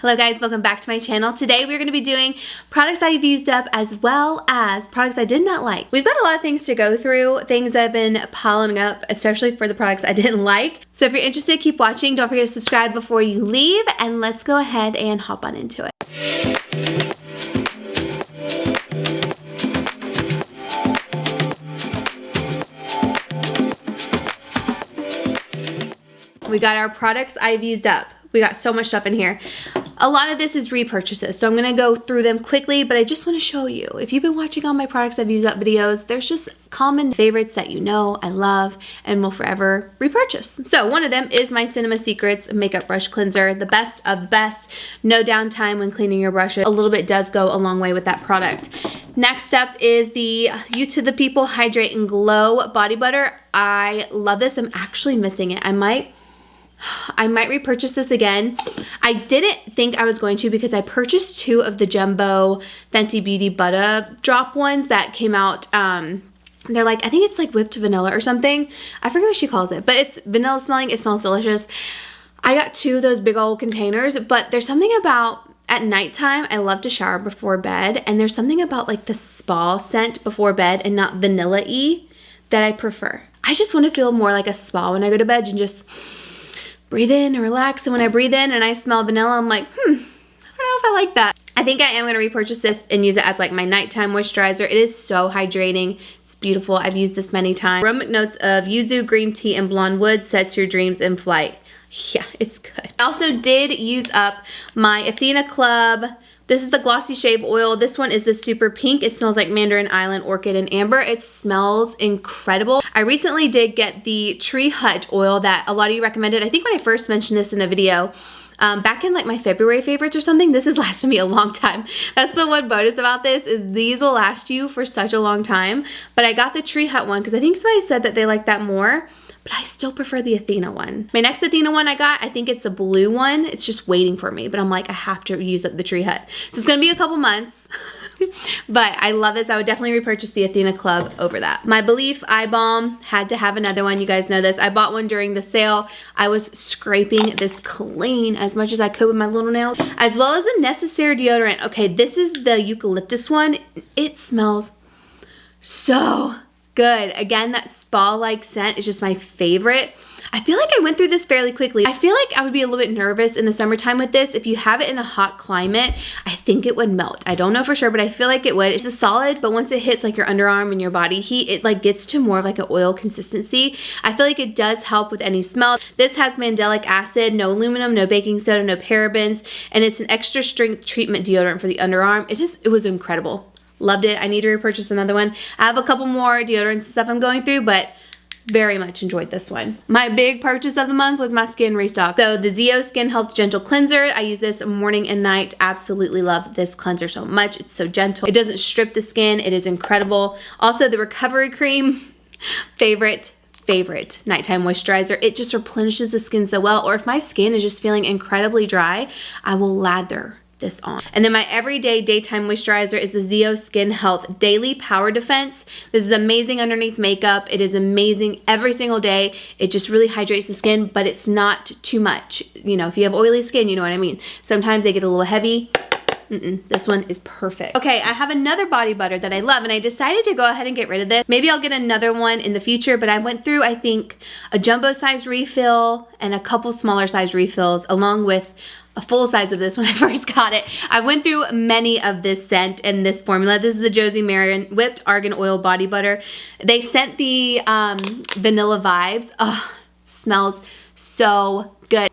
Hello guys, welcome back to my channel. Today we're going to be doing products I've used up as well as products I did not like. We've got a lot of things to go through, things that have been piling up, especially for the products I didn't like. So if you're interested, keep watching. Don't forget to subscribe before you leave, and let's go ahead and hop on into it. We got our products I've used up. We got so much stuff in here. A lot of this is repurchases, so I'm gonna go through them quickly, but I just wanna show you. If you've been watching all my products I've used up videos, there's just common favorites that you know I love and will forever repurchase. So one of them is my Cinema Secrets Makeup Brush Cleanser, the best of the best. No downtime when cleaning your brushes. A little bit does go a long way with that product. Next up is the You to the People Hydrate and Glow Body Butter. I love this. I'm actually missing it. I might repurchase this again. I didn't think I was going to because I purchased 2 of the Jumbo Fenty Beauty Butter Drop ones that came out. They're like, I think it's like whipped vanilla or something. I forget what she calls it, but it's vanilla smelling. It smells delicious. I got 2 of those big old containers, but there's something about at nighttime, I love to shower before bed, and there's something about like the spa scent before bed and not vanilla-y that I prefer. I just want to feel more like a spa when I go to bed and just breathe in and relax. And when I breathe in and I smell vanilla, I'm like, I don't know if I like that. I think I am going to repurchase this and use it as like my nighttime moisturizer. It is so hydrating. It's beautiful. I've used this many times. Aromatic notes of yuzu, green tea, and blonde wood sets your dreams in flight. Yeah, it's good. I also did use up my Athena Club. This is the Glossy Shave Oil. This one is the super pink. It smells like Mandarin Island, Orchid, and Amber. It smells incredible. I recently did get the Tree Hut oil that a lot of you recommended. I think when I first mentioned this in a video, back in like my February favorites or something, this has lasted me a long time. That's the one bonus about this, is these will last you for such a long time. But I got the Tree Hut one because I think somebody said that they like that more. But I still prefer the Athena one. My next Athena one I got, I think it's a blue one. It's just waiting for me, but I'm like, I have to use up the Tree Hut. So it's gonna be a couple months, but I love this. I would definitely repurchase the Athena Club over that. My Belief Eye Balm, had to have another one. You guys know this. I bought one during the sale. I was scraping this clean as much as I could with my little nails, as well as a Necessaire deodorant. Okay, this is the eucalyptus one. It smells so good. Again, that spa-like scent is just my favorite. I feel like I went through this fairly quickly. I feel like I would be a little bit nervous in the summertime with this. If you have it in a hot climate, I think it would melt. I don't know for sure, but I feel like it would. It's a solid, but once it hits like your underarm and your body heat, it like gets to more of like an oil consistency. I feel like it does help with any smell. This has mandelic acid, no aluminum, no baking soda, no parabens, and it's an extra strength treatment deodorant for the underarm. It was incredible. Loved it. I need to repurchase another one. I have a couple more deodorants and stuff I'm going through, but very much enjoyed this one. My big purchase of the month was my skin restock. So the Zeo Skin Health Gentle Cleanser. I use this morning and night. Absolutely love this cleanser so much. It's so gentle. It doesn't strip the skin. It is incredible. Also the Recovery Cream, favorite nighttime moisturizer. It just replenishes the skin so well. Or if my skin is just feeling incredibly dry, I will lather this on. And then my everyday daytime moisturizer is the Zeo Skin Health Daily Power Defense. This is amazing underneath makeup. It is amazing every single day. It just really hydrates the skin, but it's not too much. You know, if you have oily skin, you know what I mean. Sometimes they get a little heavy. This one is perfect. Okay, I have another body butter that I love, and I decided to go ahead and get rid of this. Maybe I'll get another one in the future, but I went through, I think, a jumbo size refill and a couple smaller size refills, along with a full size of this when I first got it. I went through many of this scent and this formula. This is the Josie Maran Whipped Argan Oil Body Butter. They sent the vanilla vibes. Oh, smells so good.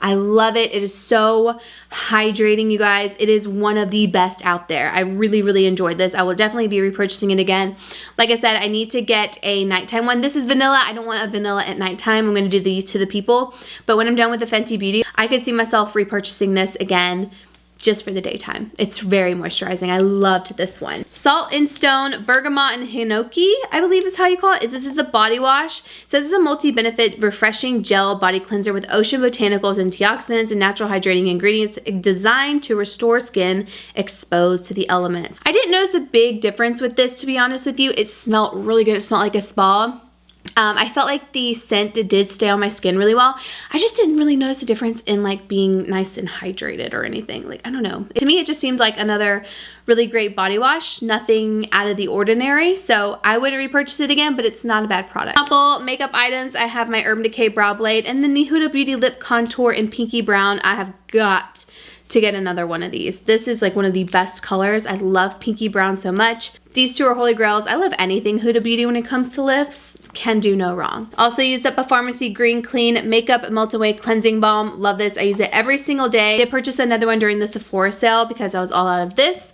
I love it. It is so hydrating, you guys. It is one of the best out there. I really enjoyed this. I will definitely be repurchasing it again. Like I said, I need to get a nighttime one. This is vanilla. I don't want a vanilla at nighttime. I'm going to do the To the People. But when I'm done with the Fenty Beauty, I could see myself repurchasing this again just for the daytime. It's very moisturizing. I loved this one. Salt and Stone Bergamot and Hinoki, I believe is how you call it. This is the body wash. It says it's a multi-benefit refreshing gel body cleanser with ocean botanicals, antioxidants, and natural hydrating ingredients designed to restore skin exposed to the elements. I didn't notice a big difference with this, to be honest with you. It smelled really good. It smelled like a spa. I felt like the scent did stay on my skin really well. I just didn't really notice a difference in like being nice and hydrated or anything. Like, I don't know. To me, it just seemed like another really great body wash. Nothing out of the ordinary. So I wouldn't repurchase it again, but it's not a bad product. Couple makeup items. I have my Urban Decay Brow Blade and then the Huda Beauty Lip Contour in Pinky Brown. I have got to get another one of these. This is like one of the best colors. I love Pinky Brown so much. These two are holy grails. I love anything Huda Beauty when it comes to lips. Can do no wrong. Also used up a Pharmacy Green Clean Makeup Melt-Away Cleansing Balm. Love this. I use it every single day. I did purchase another one during the Sephora sale because I was all out of this.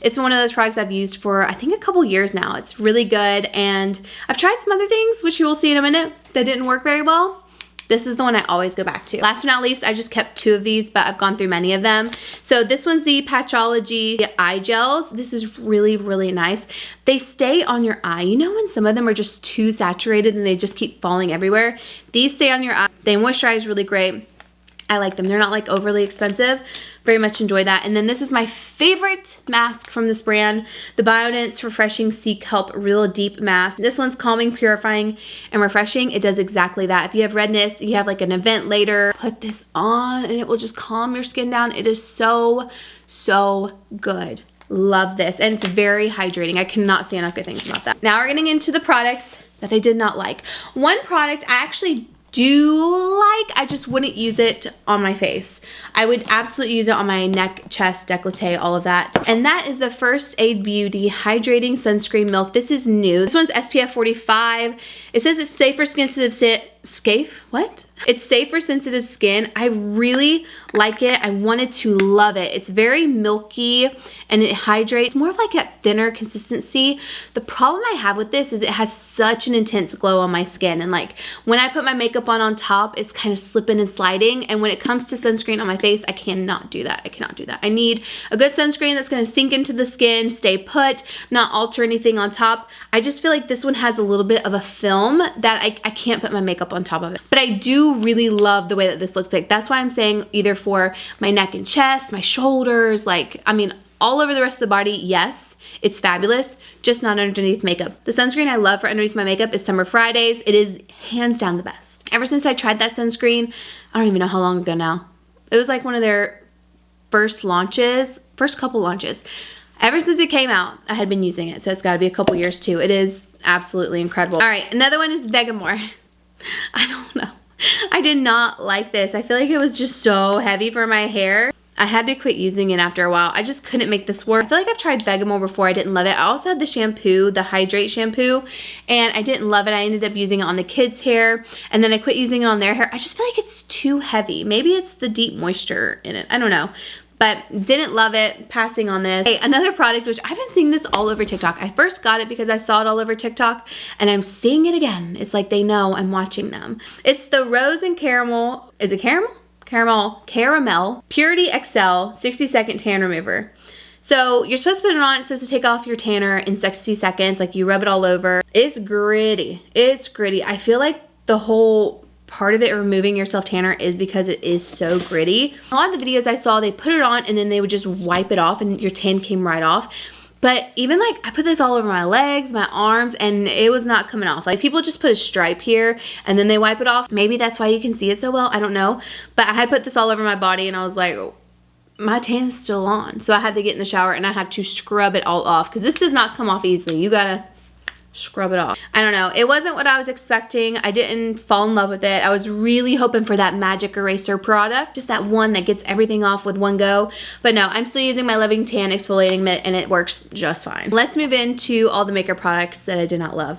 It's one of those products I've used for, I think, a couple years now. It's really good, and I've tried some other things, which you will see in a minute, that didn't work very well. This is the one I always go back to. Last but not least, I just kept 2 of these, but I've gone through many of them. So this one's the Patchology Eye Gels. This is really, really nice. They stay on your eye. You know when some of them are just too saturated and they just keep falling everywhere? These stay on your eye. They moisturize really great. I like them. They're not like overly expensive. Very much enjoy that. And then this is my favorite mask from this brand, the Biodance Refreshing Sea Kelp Real Deep Mask. This one's calming, purifying, and refreshing. It does exactly that. If you have redness, you have like an event later, put this on and it will just calm your skin down. It is so, so good. Love this. And it's very hydrating. I cannot say enough good things about that. Now we're getting into the products that I did not like. One product I actually do like, I just wouldn't use it on my face. I would absolutely use it on my neck, chest, décolleté, all of that. And that is the First Aid Beauty Hydrating Sunscreen Milk. This is new. This one's SPF 45. It says it's safe for It's safe for sensitive skin. I really like it. I wanted to love it. It's very milky and it hydrates. It's more of like a thinner consistency. The problem I have with this is it has such an intense glow on my skin. And like when I put my makeup on top, it's kind of slipping and sliding. And when it comes to sunscreen on my face, I cannot do that. I cannot do that. I need a good sunscreen that's going to sink into the skin, stay put, not alter anything on top. I just feel like this one has a little bit of a film that I can't put my makeup on top of it. But I do really love the way that this looks like. That's why I'm saying either for my neck and chest, my shoulders, like, I mean, all over the rest of the body, yes, it's fabulous, just not underneath makeup. The sunscreen I love for underneath my makeup is Summer Fridays. It is hands down the best. Ever since I tried that sunscreen, I don't even know how long ago now. It was like one of their first couple launches. Ever since it came out, I had been using it, so it's gotta be a couple years too. It is absolutely incredible. All right, another one is Vegamore. I don't know. I did not like this. I feel like it was just so heavy for my hair. I had to quit using it after a while. I just couldn't make this work. I feel like I've tried Vegamore before. I didn't love it. I also had the shampoo, the Hydrate shampoo, and I didn't love it. I ended up using it on the kids' hair, and then I quit using it on their hair. I just feel like it's too heavy. Maybe it's the deep moisture in it. I don't know. But didn't love it. Passing on this. Hey, another product, which I've been seeing this all over TikTok. I first got it because I saw it all over TikTok, and I'm seeing it again. It's like they know I'm watching them. It's the Rose and Caramel, is it caramel? Caramel Purity XL 60-second tan remover. So you're supposed to put it on. It's supposed to take off your tanner in 60 seconds. Like you rub it all over. It's gritty. It's gritty. I feel like the whole part of it removing your self tanner is because it is so gritty. A lot of the videos I saw, they put it on and then they would just wipe it off and your tan came right off. But even like I put this all over my legs, my arms, and it was not coming off. Like people just put a stripe here and then they wipe it off. Maybe that's why you can see it so well. I don't know. But I had put this all over my body and I was like, oh, my tan is still on. So I had to get in the shower and I had to scrub it all off because this does not come off easily. You gotta scrub it off. I don't know. It wasn't what I was expecting. I didn't fall in love with it. I was really hoping for that magic eraser product. Just that one that gets everything off with one go. But no, I'm still using my Loving Tan exfoliating mitt and it works just fine. Let's move into all the makeup products that I did not love.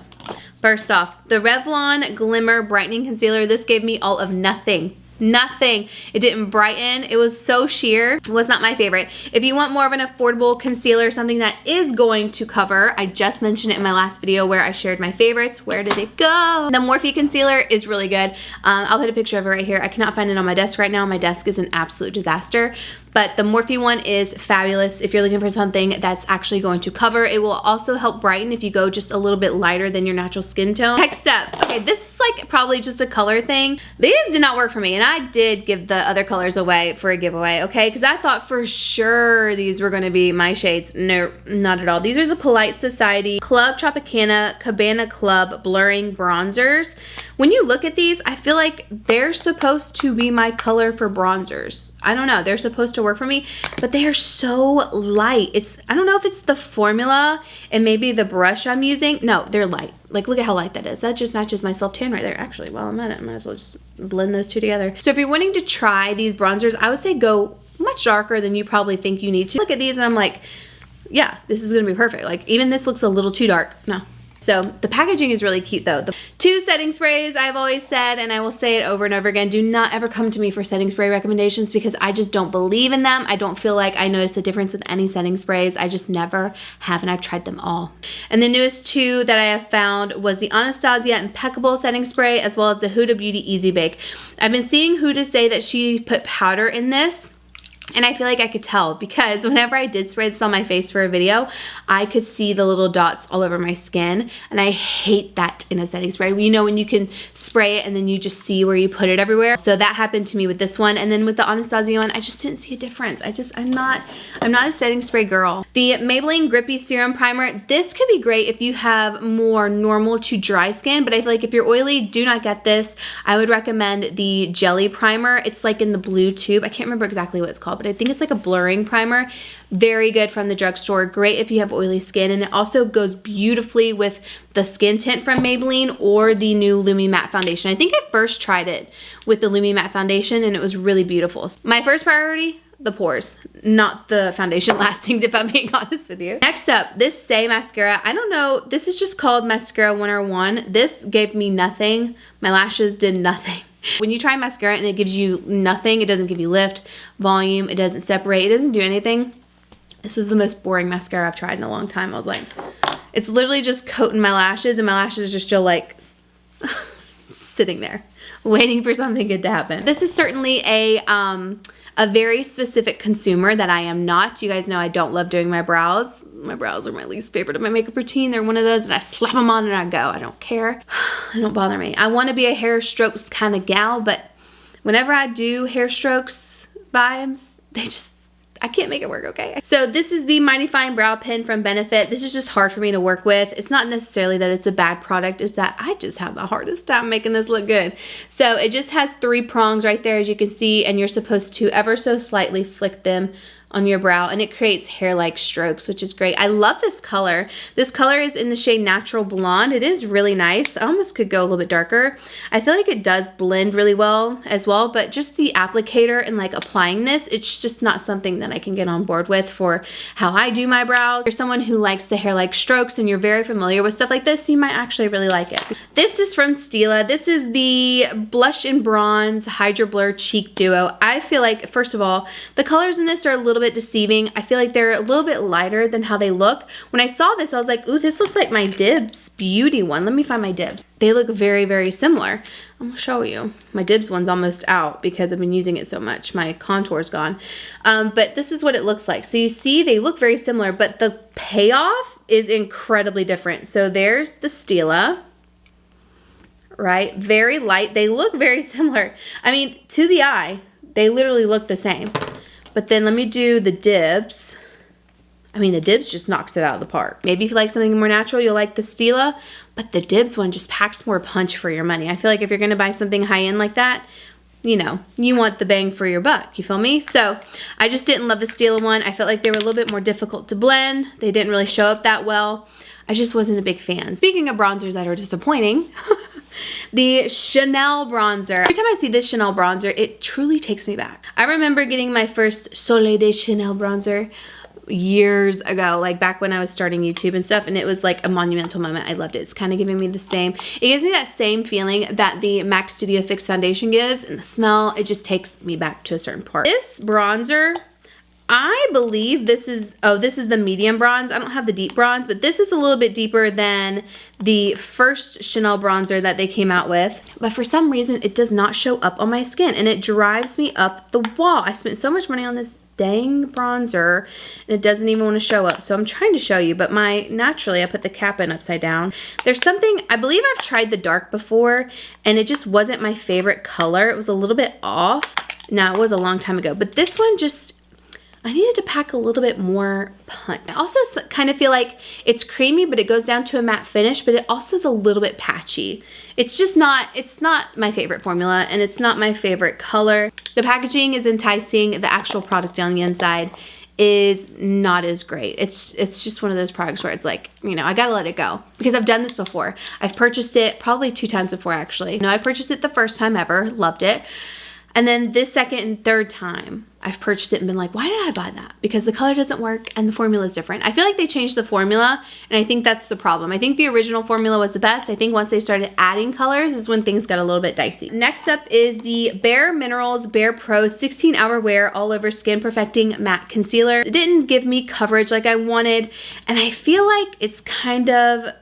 First off, the Revlon Glimmer Brightening Concealer. This gave me all of nothing. Nothing. It didn't brighten. It was so sheer. It was not my favorite. If you want more of an affordable concealer, something that is going to cover, I just mentioned it in my last video where I shared my favorites. Where did it go? The Morphe concealer is really good. I'll put a picture of it right here. I cannot find it on my desk right now. My desk is an absolute disaster. But the Morphe one is fabulous if you're looking for something that's actually going to cover. It will also help brighten if you go just a little bit lighter than your natural skin tone. Next up, okay, this is like probably just a color thing. These did not work for me, and I did give the other colors away for a giveaway, okay? Because I thought for sure these were going to be my shades. No, not at all. These are the Polite Society Club Tropicana Cabana Club Blurring Bronzers. When you look at these, I feel like they're supposed to be my color for bronzers. I don't know. They're supposed to work for me, but they are so light. I don't know if it's the formula and maybe the brush I'm using. No, they're light. Like, look at how light that is. That just matches my self-tan right there. Actually, while I'm at it, I might as well just blend those two together. So if you're wanting to try these bronzers, I would say go much darker than you probably think you need to. Look at these and I'm like, yeah, this is gonna be perfect. Like, even this looks a little too dark. No. So the packaging is really cute though. The 2 setting sprays, I've always said, and I will say it over and over again, do not ever come to me for setting spray recommendations because I just don't believe in them. I don't feel like I notice a difference with any setting sprays. I just never have, and I've tried them all. And the newest 2 that I have found was the Anastasia Impeccable Setting Spray as well as the Huda Beauty Easy Bake. I've been seeing Huda say that she put powder in this. And I feel like I could tell because whenever I did spray this on my face for a video, I could see the little dots all over my skin. And I hate that in a setting spray. You know, when you can spray it and then you just see where you put it everywhere. So that happened to me with this one. And then with the Anastasia one, I just didn't see a difference. I'm not a setting spray girl. The Maybelline Grippy Serum Primer, this could be great if you have more normal to dry skin. But I feel like if you're oily, do not get this. I would recommend the Jelly Primer. It's like in the blue tube. I can't remember exactly what it's called, but I think it's like a blurring primer. Very good from the drugstore. Great if you have oily skin, and it also goes beautifully with the skin tint from Maybelline or the new Lumi Matte Foundation. I think I first tried it with the Lumi Matte Foundation and it was really beautiful. My first priority, the pores, not the foundation lasting, if I'm being honest with you. Next up, this Say mascara. I don't know, this is just called Mascara 101. This gave me nothing. My lashes did nothing. When you try mascara and it gives you nothing, it doesn't give you lift, volume, it doesn't separate, it doesn't do anything. This was the most boring mascara I've tried in a long time. I was like, it's literally just coating my lashes and my lashes are still like sitting there waiting for something good to happen. This is certainly a very specific consumer that I am not. You guys know I don't love doing my brows. My brows are my least favorite of my makeup routine. They're one of those that I slap them on and I go. I don't care. They don't bother me. I want to be a hair strokes kind of gal, but whenever I do hair strokes vibes, I can't make it work, okay? So this is the Mighty Fine Brow Pen from Benefit. This is just hard for me to work with. It's not necessarily that it's a bad product, it's that I just have the hardest time making this look good. So it just has 3 prongs right there, as you can see, and you're supposed to ever so slightly flick them on your brow, and it creates hair-like strokes, which is great. I love this color. This color is in the shade Natural Blonde. It is really nice. I almost could go a little bit darker. I feel like it does blend really well as well, but just the applicator and like applying this, it's just not something that I can get on board with for how I do my brows. If you're someone who likes the hair-like strokes and you're very familiar with stuff like this, you might actually really like it. This is from Stila. This is the Blush and Bronze Hydra Blur Cheek Duo. I feel like, first of all, the colors in this are a little bit deceiving. I feel like they're a little bit lighter than how they look. When I saw this, I was like, ooh, this looks like my Dibs Beauty one. Let me find my Dibs. They look very, very similar. I'm gonna show you. My Dibs one's almost out because I've been using it so much. My contour's gone. But this is what it looks like. So you see, they look very similar, but the payoff is incredibly different. So there's the Stila, right? Very light. They look very similar. I mean, to the eye, they literally look the same. But then let me do the Dibs. I mean, the Dibs just knocks it out of the park. Maybe if you like something more natural, you'll like the Stila, but the Dibs one just packs more punch for your money. I feel like if you're gonna buy something high-end like that, you know, you want the bang for your buck, you feel me? So I just didn't love the Stila one. I felt like they were a little bit more difficult to blend. They didn't really show up that well. I just wasn't a big fan. Speaking of bronzers that are disappointing, the Chanel bronzer. Every time I see this Chanel bronzer, it truly takes me back. I remember getting my first Soleil de Chanel bronzer years ago, like back when I was starting YouTube and stuff, and it was like a monumental moment. I loved it. It's kind of giving me the same, it gives me that same feeling that the MAC Studio Fix foundation gives, and the smell, it just takes me back to a certain part. This bronzer, I believe this is, oh, this is the medium bronze. I don't have the deep bronze, but this is a little bit deeper than the first Chanel bronzer that they came out with. But for some reason, it does not show up on my skin, and it drives me up the wall. I spent so much money on this dang bronzer, and it doesn't even want to show up. So I'm trying to show you, but naturally, I put the cap in upside down. There's something, I believe I've tried the dark before, and it just wasn't my favorite color. It was a little bit off. Now, it was a long time ago, but this one just, I needed to pack a little bit more punch. I also kind of feel like it's creamy, but it goes down to a matte finish, but it also is a little bit patchy. It's just not, it's not my favorite formula, and it's not my favorite color. The packaging is enticing. The actual product on the inside is not as great. It's just one of those products where it's like, you know, I gotta let it go, because I've done this before. I've purchased it probably 2 times before, actually. No, I purchased it the first time ever, loved it. And then this second and third time, I've purchased it and been like, why did I buy that? Because the color doesn't work and the formula is different. I feel like they changed the formula, and I think that's the problem. I think the original formula was the best. I think once they started adding colors is when things got a little bit dicey. Next up is the Bare Minerals Bare Pro 16-Hour Wear All Over Skin Perfecting Matte Concealer. It didn't give me coverage like I wanted, and I feel like it's kind of,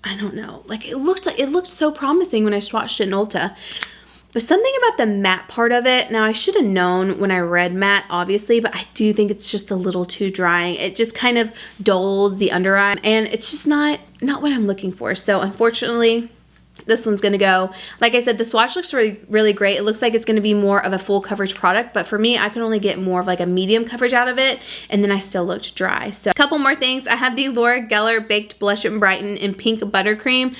I don't know, like it looked so promising when I swatched it in Ulta. But something about the matte part of it, now I should have known when I read matte, obviously, but I do think it's just a little too drying. It just kind of dulls the under eye, and it's just not what I'm looking for. So unfortunately, this one's gonna go. Like I said, the swatch looks really, really great. It looks like it's gonna be more of a full coverage product, but for me, I can only get more of like a medium coverage out of it, and then I still looked dry. So a couple more things. I have the Laura Geller Baked Blush and Brighten in Pink Buttercream.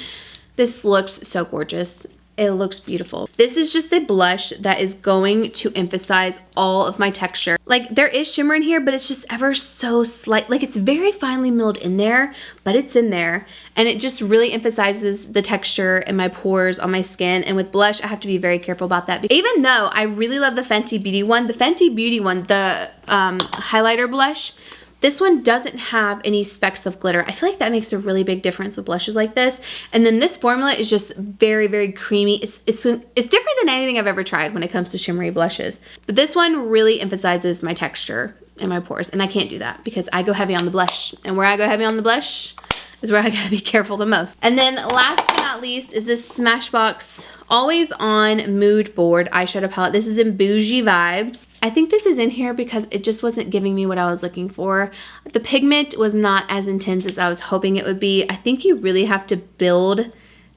This looks so gorgeous. It looks beautiful. This is just a blush that is going to emphasize all of my texture. Like, there is shimmer in here, but it's just ever so slight. Like, it's very finely milled in there, but it's in there. And it just really emphasizes the texture and my pores on my skin. And with blush, I have to be very careful about that. Even though I really love the Fenty Beauty one, the highlighter blush, this one doesn't have any specks of glitter. I feel like that makes a really big difference with blushes like this. And then this formula is just very, very creamy. It's different than anything I've ever tried when it comes to shimmery blushes. But this one really emphasizes my texture and my pores, and I can't do that because I go heavy on the blush. And where I go heavy on the blush is where I gotta be careful the most. And then last but not least is this Smashbox Always On Mood Board eyeshadow palette. This is in Bougie Vibes. I think this is in here because it just wasn't giving me what I was looking for. The pigment was not as intense as I was hoping it would be. I think you really have to build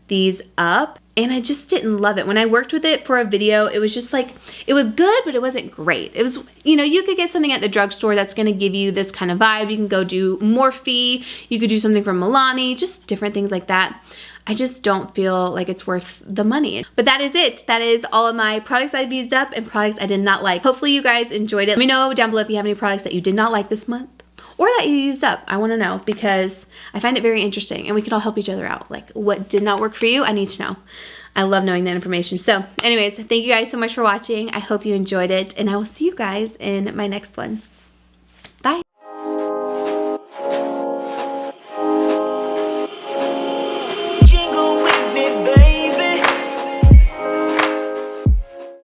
these up, and I just didn't love it. When I worked with it for a video, it was just like, it was good, but it wasn't great. It was, you know, you could get something at the drugstore that's gonna give you this kind of vibe. You can go do Morphe, you could do something from Milani, just different things like that. I just don't feel like it's worth the money. But that is it. That is all of my products I've used up and products I did not like. Hopefully you guys enjoyed it. Let me know down below if you have any products that you did not like this month or that you used up. I wanna know because I find it very interesting and we can all help each other out. Like, what did not work for you? I need to know. I love knowing that information. So anyways, thank you guys so much for watching. I hope you enjoyed it, and I will see you guys in my next one.